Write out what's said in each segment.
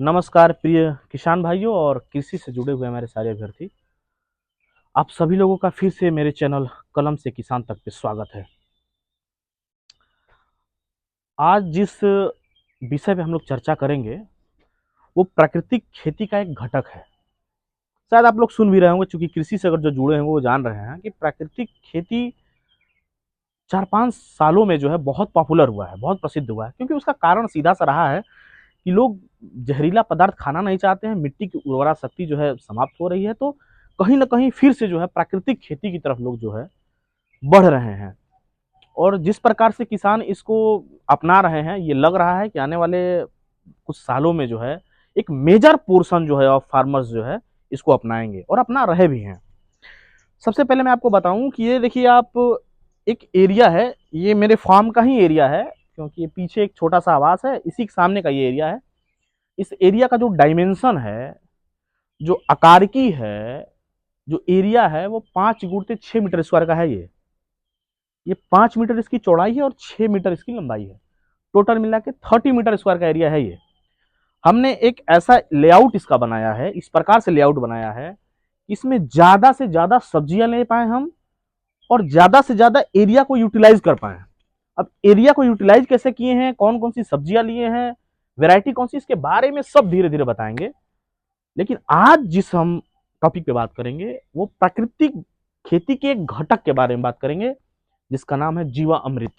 नमस्कार प्रिय किसान भाइयों और कृषि से जुड़े हुए हमारे सारे अभ्यर्थी। आप सभी लोगों का फिर से मेरे चैनल कलम से किसान तक पे स्वागत है। आज जिस विषय पे हम लोग चर्चा करेंगे वो प्राकृतिक खेती का एक घटक है। शायद आप लोग सुन भी रहे होंगे, चूंकि कृषि से अगर जो जुड़े हैं वो जान रहे हैं कि प्राकृतिक खेती 4-5 सालों में जो है बहुत पॉपुलर हुआ है, बहुत प्रसिद्ध हुआ है, क्योंकि उसका कारण सीधा सा रहा है कि लोग जहरीला पदार्थ खाना नहीं चाहते हैं, मिट्टी की उर्वरा शक्ति जो है समाप्त हो रही है, तो कहीं ना कहीं फिर से जो है प्राकृतिक खेती की तरफ लोग जो है बढ़ रहे हैं। और जिस प्रकार से किसान इसको अपना रहे हैं, ये लग रहा है कि आने वाले कुछ सालों में जो है एक मेजर पोर्शन जो है ऑफ फार्मर्स जो है इसको अपनाएंगे और अपना रहे भी हैं। सबसे पहले मैं आपको बताऊं कि ये देखिए, आप एक एरिया है, ये मेरे फार्म का ही एरिया है, क्योंकि ये पीछे एक छोटा सा आवास है, इसी के सामने का ये एरिया है। इस एरिया का जो डायमेंशन है, जो आकार की है, जो एरिया है, वो 5 × 6 मीटर स्क्वायर का है। ये 5 मीटर इसकी चौड़ाई है और 6 मीटर इसकी लंबाई है। टोटल मिला के 30 मीटर स्क्वायर का एरिया है ये। हमने एक ऐसा लेआउट इसका बनाया है, इस प्रकार से लेआउट बनाया है, इसमें ज्यादा से ज्यादा सब्जियां ले पाए हम और ज्यादा से ज्यादा एरिया को यूटिलाइज कर पाए। अब एरिया को यूटिलाइज कैसे किए हैं, कौन कौन सी सब्जियां लिए हैं, वैरायटी कौन सी, इसके बारे में सब धीरे धीरे बताएंगे। लेकिन आज जिस हम टॉपिक पे बात करेंगे वो प्राकृतिक खेती के एक घटक के बारे में बात करेंगे, जिसका नाम है जीवा अमृत।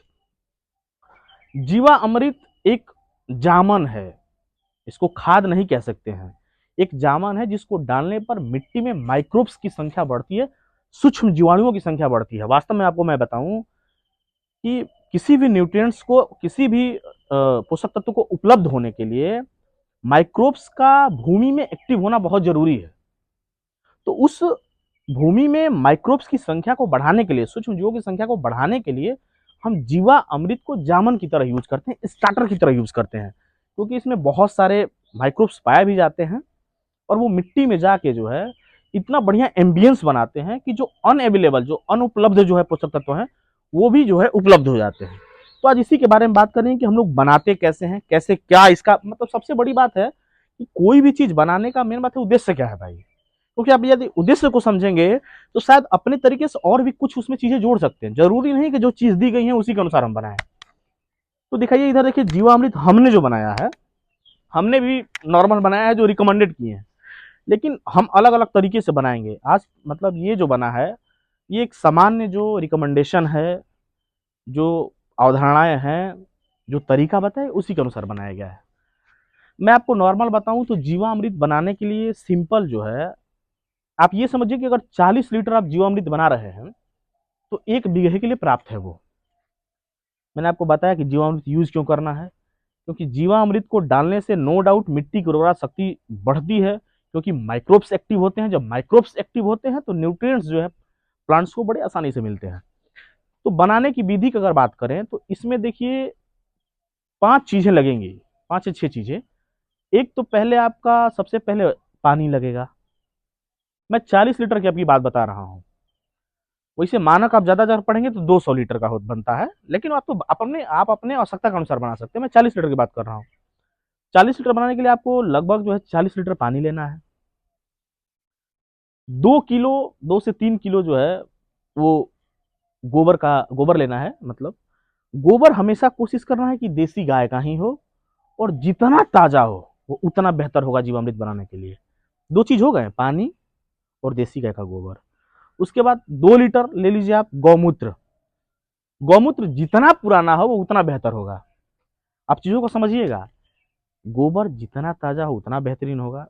जीवा अमृत एक जामन है, इसको खाद नहीं कह सकते हैं, एक जामन है जिसको डालने पर मिट्टी में माइक्रोब्स की संख्या बढ़ती है, सूक्ष्म जीवाणुओं की संख्या बढ़ती है। वास्तव में आपको मैं बताऊं कि किसी भी न्यूट्रिएंट्स को, किसी भी पोषक तत्व को उपलब्ध होने के लिए माइक्रोब्स का भूमि में एक्टिव होना बहुत जरूरी है। तो उस भूमि में माइक्रोब्स की संख्या को बढ़ाने के लिए, सूक्ष्म जीवों की संख्या को बढ़ाने के लिए हम जीवा अमृत को जामन की तरह यूज करते हैं, स्टार्टर की तरह यूज करते हैं, क्योंकि इसमें बहुत सारे माइक्रोब्स पाए भी जाते हैं और वो मिट्टी में जाके जो है इतना बढ़िया एम्बियंस बनाते हैं कि जो अनअवेलेबल, जो अनुपलब्ध जो है पोषक तत्व हैं, वो भी जो है उपलब्ध हो जाते हैं। तो आज इसी के बारे में बात करें कि हम लोग बनाते कैसे हैं, कैसे क्या इसका मतलब सबसे बड़ी बात है कि कोई भी चीज बनाने का मेन बात है उद्देश्य क्या है भाई। क्योंकि आप यदि उद्देश्य को समझेंगे तो शायद अपने तरीके से और भी कुछ उसमें चीजें जोड़ सकते हैं, जरूरी नहीं कि जो चीज दी गई है उसी के अनुसार हम बनाएं। तो दिखाइए इधर, देखिए जीवामृत हमने जो बनाया है, हमने भी नॉर्मल बनाया है जो रिकमेंडेड किए हैं, लेकिन हम अलग अलग तरीके से बनाएंगे आज। मतलब ये जो बना है ये एक सामान्य जो रिकमेंडेशन है, जो अवधारणाएं हैं, जो तरीका बताए उसी के अनुसार बनाया गया है। मैं आपको नॉर्मल बताऊं तो जीवामृत बनाने के लिए सिंपल जो है, आप ये समझिए कि अगर 40 लीटर आप जीवामृत बना रहे हैं तो 1 बीघे के लिए पर्याप्त है वो। मैंने आपको बताया कि जीवामृत यूज क्यों करना है, क्योंकि जीवामृत को डालने से नो डाउट मिट्टी की उर्वरा शक्ति बढ़ती है, क्योंकि माइक्रोब्स एक्टिव होते हैं। जब माइक्रोब्स एक्टिव होते हैं तो न्यूट्रिएंट्स जो है प्लांट्स को बड़े आसानी से मिलते हैं। तो बनाने की विधि की अगर बात करें तो इसमें देखिए 5 चीजें लगेंगी, 5 से 6 चीजें। एक तो पहले आपका सबसे पहले पानी लगेगा। मैं 40 लीटर की आपकी बात बता रहा हूँ, वैसे मानक आप ज्यादा अगर पढ़ेंगे तो 200 लीटर का बनता है, लेकिन आप अपने आवश्यकता के अनुसार बना सकते हैं। मैं 40 लीटर की बात कर रहा हूँ। 40 लीटर बनाने के लिए आपको लगभग जो है 40 लीटर पानी लेना है। 2 किलो, 2 से 3 किलो जो है वो गोबर लेना है। मतलब गोबर हमेशा कोशिश करना है कि देसी गाय का ही हो, और जितना ताजा हो वो उतना बेहतर होगा जीवामृत बनाने के लिए। 2 चीज हो गए, पानी और देसी गाय का गोबर। उसके बाद 2 लीटर ले लीजिए आप गौमूत्र। गौमूत्र जितना पुराना हो वो उतना बेहतर होगा। आप चीजों को समझिएगा, गोबर जितना ताजा हो उतना बेहतरीन होगा,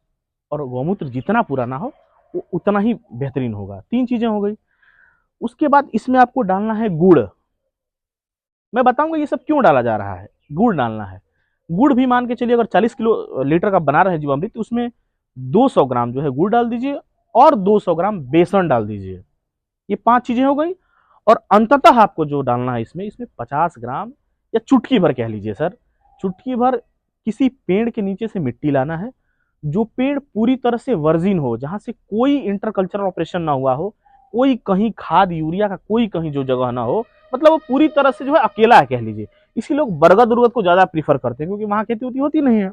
और गौमूत्र जितना पुराना हो वो उतना ही बेहतरीन होगा। 3 चीजें हो गई। उसके बाद इसमें आपको डालना है गुड़। मैं बताऊंगा ये सब क्यों डाला जा रहा है। गुड़ डालना है। गुड़ भी मान के चलिए, अगर 40 किलो लीटर का बना रहे हैं जीवामृत तो उसमें 200 ग्राम जो है गुड़ डाल दीजिए और 200 ग्राम बेसन डाल दीजिए। ये 5 चीजें हो गई। और अंततः आपको जो डालना है इसमें इसमें 50 ग्राम या चुटकी भर कह लीजिए सर, चुटकी भर किसी पेड़ के नीचे से मिट्टी लाना है, जो पेड़ पूरी तरह से वर्जिन हो, जहां से कोई इंटरकल्चरल ऑपरेशन ना हुआ हो, कोई कहीं खाद यूरिया का कोई कहीं जो जगह ना हो, मतलब वो पूरी तरह से जो है अकेला है कह लीजिए। इसी लोग बरगद उर्गद को ज्यादा प्रीफर करते हैं, क्योंकि वहां खेती होती नहीं है।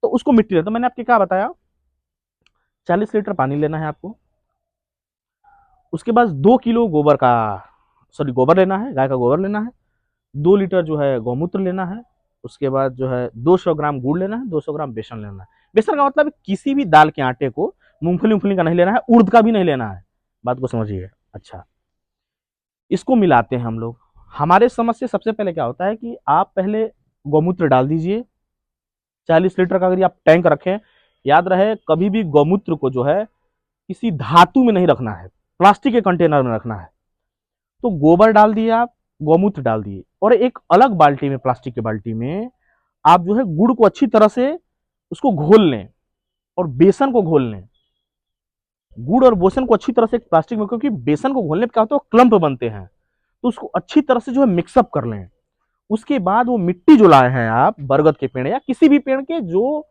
तो उसको मिट्टी लेना। तो मैंने आपको क्या बताया, 40 लीटर पानी लेना है आपको, उसके बाद 2 किलो गोबर का, सॉरी गोबर लेना है, गाय का गोबर लेना है, 2 लीटर जो है गौमूत्र लेना है, उसके बाद जो है 200 ग्राम गुड़ लेना है, 200 ग्राम बेसन लेना है। बेसन का मतलब किसी भी दाल के आटे को, मूंगफली मूंगफली का नहीं लेना है, उड़द का भी नहीं लेना है, बात को समझिए। अच्छा, इसको मिलाते हैं हम लोग। हमारे समझ से सबसे पहले क्या होता है कि आप पहले गौमूत्र डाल दीजिए, 40 लीटर का अगर आप टैंक रखें, याद रहे कभी भी गौमूत्र को जो है किसी धातु में नहीं रखना है, प्लास्टिक के कंटेनर में रखना है। तो गोबर डाल दिए आप, गौमूत्र डाल दिए, और एक अलग बाल्टी में, प्लास्टिक की बाल्टी में आप जो है गुड़ को अच्छी तरह से उसको घोल लें और बेसन को घोल लें। गुड़ और बेसन को अच्छी तरह से प्लास्टिक में, क्योंकि बेसन को घोलने पर क्या होता है, क्लम्प बनते हैं, तो उसको अच्छी तरह से जो है मिक्सअप कर लें। उसके बाद वो मिट्टी जो लाए हैं आप बरगद के पेड़ या किसी भी पेड़ के जो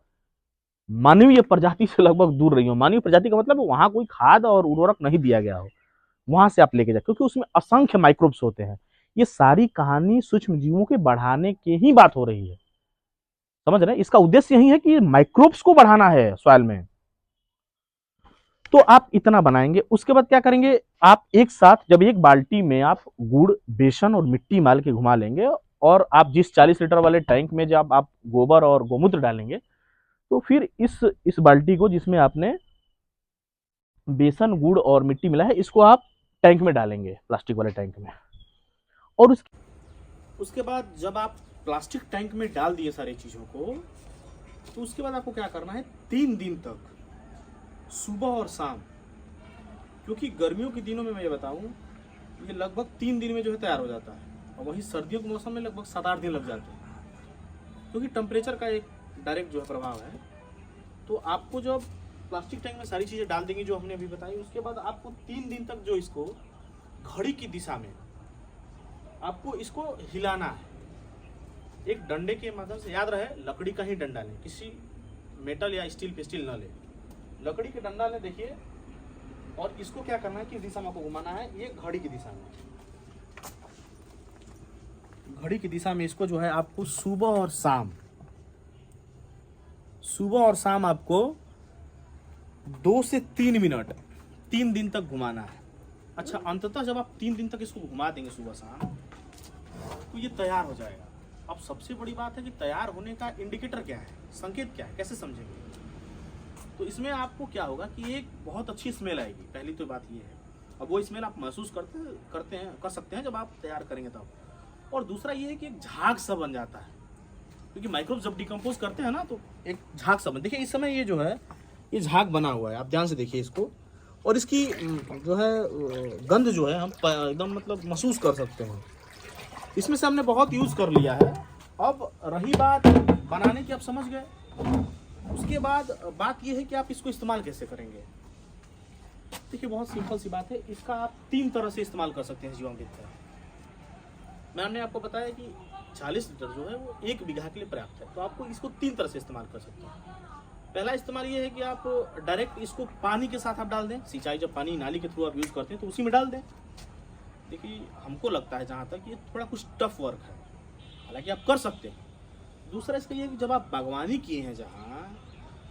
मानवीय प्रजाति से लगभग दूर रही हो, मानवीय प्रजाति का मतलब वहां कोई खाद और उर्वरक नहीं दिया गया हो, वहां से आप लेके जाए, क्योंकि उसमें असंख्य माइक्रोब्स होते हैं। ये सारी कहानी सूक्ष्म जीवों के बढ़ाने की ही बात हो रही है, समझ रहे हैं? इसका उद्देश्य यही है कि माइक्रोब्स को बढ़ाना है सॉइल में। तो आप इतना बनाएंगे, उसके बाद क्या करेंगे, आप एक साथ जब एक बाल्टी में आप गुड़, बेसन और मिट्टी माल के घुमा लेंगे, और आप जिस 40 लीटर वाले टैंक में जब आप गोबर और गोमूत्र डालेंगे, तो फिर इस बाल्टी को जिसमें आपने बेसन, गुड़ और मिट्टी मिला है, इसको आप टैंक में डालेंगे, प्लास्टिक वाले टैंक में। और उसके बाद जब आप प्लास्टिक टैंक में डाल दिए सारी चीज़ों को, तो उसके बाद आपको क्या करना है, 3 दिन तक सुबह और शाम, क्योंकि गर्मियों के दिनों में मैं ये बताऊं, ये लगभग 3 दिन में जो है तैयार हो जाता है, और वहीं सर्दियों के मौसम में लगभग 7-8 दिन लग जाते हैं, क्योंकि टेम्परेचर का एक डायरेक्ट जो है प्रभाव है। तो आपको जब प्लास्टिक टैंक में सारी चीज़ें डाल देंगी जो हमने अभी बताई, उसके बाद आपको 3 दिन तक जो इसको घड़ी की दिशा में आपको इसको हिलाना है, एक डंडे के माध्यम से। याद रहे लकड़ी का ही डंडा लें, किसी मेटल या स्टील पिस्टल न लें, लकड़ी के डंडा लें, देखिए। और इसको क्या करना है, किस दिशा में आपको घुमाना है, ये घड़ी की दिशा में, घड़ी की दिशा में इसको जो है आपको सुबह और शाम आपको 2 से 3 मिनट 3 दिन तक घुमाना है। अच्छा, अंततः जब आप 3 दिन तक इसको घुमा देंगे सुबह शाम, तो ये तैयार हो जाएगा। अब सबसे बड़ी बात है कि तैयार होने का इंडिकेटर क्या है, संकेत क्या है, कैसे समझेंगे? तो इसमें आपको क्या होगा कि एक बहुत अच्छी स्मेल आएगी, पहली तो बात ये है। अब वो स्मेल आप महसूस कर सकते हैं जब आप तैयार करेंगे तब। और दूसरा ये है कि एक झाग सा बन जाता है, क्योंकि माइक्रोब जब डिकम्पोज करते हैं ना, तो एक झाग सा बन, देखिए इस समय ये जो है ये झाग बना हुआ है, आप ध्यान से देखिए इसको, और इसकी जो है गंध जो है हम एकदम मतलब महसूस कर सकते हैं। इसमें से हमने बहुत यूज कर लिया है। अब रही बात बनाने की, आप समझ गए। उसके बाद बात यह है कि आप इसको इस्तेमाल कैसे करेंगे। देखिए बहुत सिंपल सी बात है, इसका आप 3 तरह से इस्तेमाल कर सकते हैं जीवामृत का। मैंने आपको बताया कि 40 लीटर जो है वो 1 बीघा के लिए पर्याप्त है, तो आपको इसको 3 तरह से इस्तेमाल कर सकते हैं। पहला इस्तेमाल ये है कि आप डायरेक्ट इसको पानी के साथ आप डाल दें, सिंचाई जब पानी नाली के थ्रू आप यूज करते हैं तो उसी में डाल दें। देखिए हमको लगता है जहाँ तक ये थोड़ा कुछ टफ वर्क है, हालांकि आप कर सकते हैं। दूसरा इसका ये है कि जब आप बागवानी किए हैं जहाँ,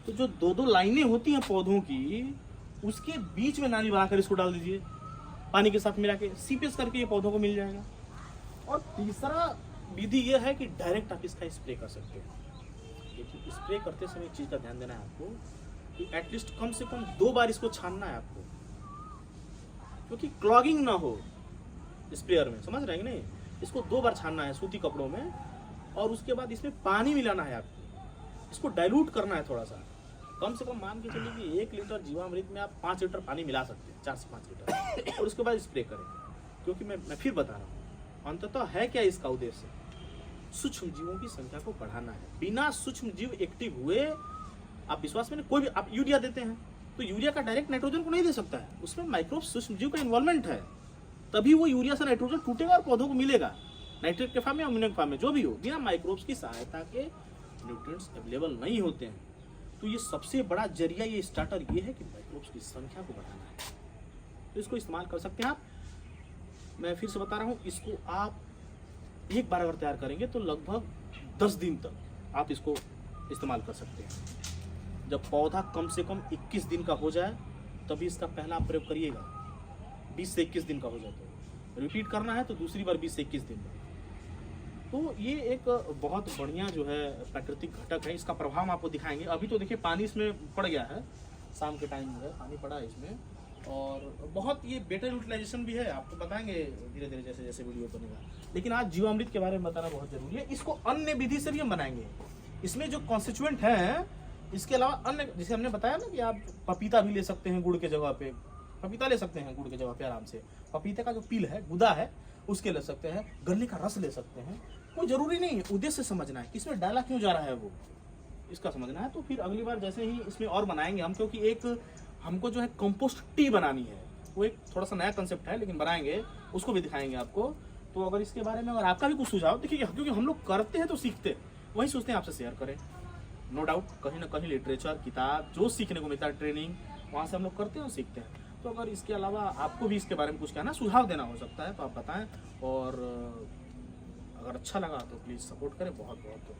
तो जो 2-2 लाइनें होती हैं पौधों की, उसके बीच में नाली बनाकर इसको डाल दीजिए, पानी के साथ मिला के सीपेज करके ये पौधों को मिल जाएगा। और तीसरा विधि ये है कि डायरेक्ट आप इसका स्प्रे कर सकते हैं। लेकिन स्प्रे करते समय एक चीज़ का ध्यान देना है आपको कि एटलीस्ट कम से कम 2 बार इसको छानना है आपको, क्योंकि क्लॉगिंग ना हो स्प्रेयर में, समझ रहे हैं कि नहीं। इसको 2 बार छानना है सूती कपड़ों में, और उसके बाद इसमें पानी मिलाना है आपको, इसको डाइल्यूट करना है थोड़ा सा। कम से कम मान के चलिए कि 1 लीटर जीवामृत में आप 5 लीटर पानी मिला सकते हैं, 4 से 5 लीटर, और उसके बाद स्प्रे करें। क्योंकि मैं फिर बता रहा हूँ, अंततः है क्या इसका उद्देश्य, सूक्ष्म जीवों की संख्या को बढ़ाना है। बिना सूक्ष्म जीव एक्टिव हुए आप विश्वास में कोई भी आप यूरिया देते हैं, तो यूरिया का डायरेक्ट नाइट्रोजन को नहीं दे सकता है, उसमें माइक्रोब सूक्ष्म जीव का इन्वॉल्वमेंट है, तभी वो यूरिया से नाइट्रोजन टूटेगा और पौधों को मिलेगा, नाइट्रेट के फॉर्म में, अमोनियम के फॉर्म में, जो भी हो। बिना माइक्रोब्स की सहायता के न्यूट्रिएंट्स अवेलेबल नहीं होते हैं। तो ये सबसे बड़ा जरिया, ये स्टार्टर ये है कि माइक्रोब्स की संख्या को बढ़ाना है, तो इसको इस्तेमाल कर सकते हैं आप। मैं फिर से बता रहा हूँ, इसको आप एक बार अगर तैयार करेंगे तो लगभग 10 दिन तक आप इसको इस्तेमाल कर सकते हैं। जब पौधा कम से कम 21 दिन का हो जाए तभी इसका पहला प्रयोग करिएगा। 20 से 21 दिन का हो जाए तो रिपीट करना है, तो दूसरी बार 20 से 21 दिन में। तो ये एक बहुत बढ़िया जो है प्राकृतिक घटक है। इसका प्रभाव हम आपको दिखाएंगे। अभी तो देखिए पानी इसमें पड़ गया है, शाम के टाइम जो है पानी पड़ा है इसमें, और बहुत ये बेटर यूटिलाइजेशन भी है। आपको बताएंगे धीरे धीरे जैसे जैसे वीडियो बनेगा। लेकिन आज जीवामृत के बारे में बताना बहुत जरूरी है। इसको अन्य विधि से भी हम बनाएंगे। इसमें जो कॉन्स्टिट्यूएंट है, इसके अलावा अन्य, जैसे हमने बताया ना कि आप पपीता भी ले सकते हैं गुड़ के जगह पे, पपीता ले सकते हैं गुड़ के जगह पे आराम से। पपीते का जो पील है, गुदा है, उसके ले सकते हैं। गन्ने का रस ले सकते हैं। कोई जरूरी नहीं है, उद्देश्य समझना है कि इसमें डाला क्यों जा रहा है, वो इसका समझना है। तो फिर अगली बार जैसे ही इसमें और बनाएंगे हम, क्योंकि एक हमको जो है कंपोस्ट टी बनानी है, वो एक थोड़ा सा नया कंसेप्ट है, लेकिन बनाएंगे, उसको भी दिखाएंगे आपको। तो अगर इसके बारे में अगर आपका भी कुछ सुझाव, देखिए क्योंकि हम लोग करते हैं तो सीखते हैं, वही सोचते हैं आपसे शेयर करें। नो डाउट कहीं ना कहीं लिटरेचर, किताब जो सीखने को मिलता है, ट्रेनिंग, वहाँ से हम लोग करते हैं और सीखते हैं। तो अगर इसके अलावा आपको भी इसके बारे में कुछ कहना, सुझाव देना हो सकता है, तो आप बताएं। और अगर अच्छा लगा तो प्लीज़ सपोर्ट करें। बहुत बहुत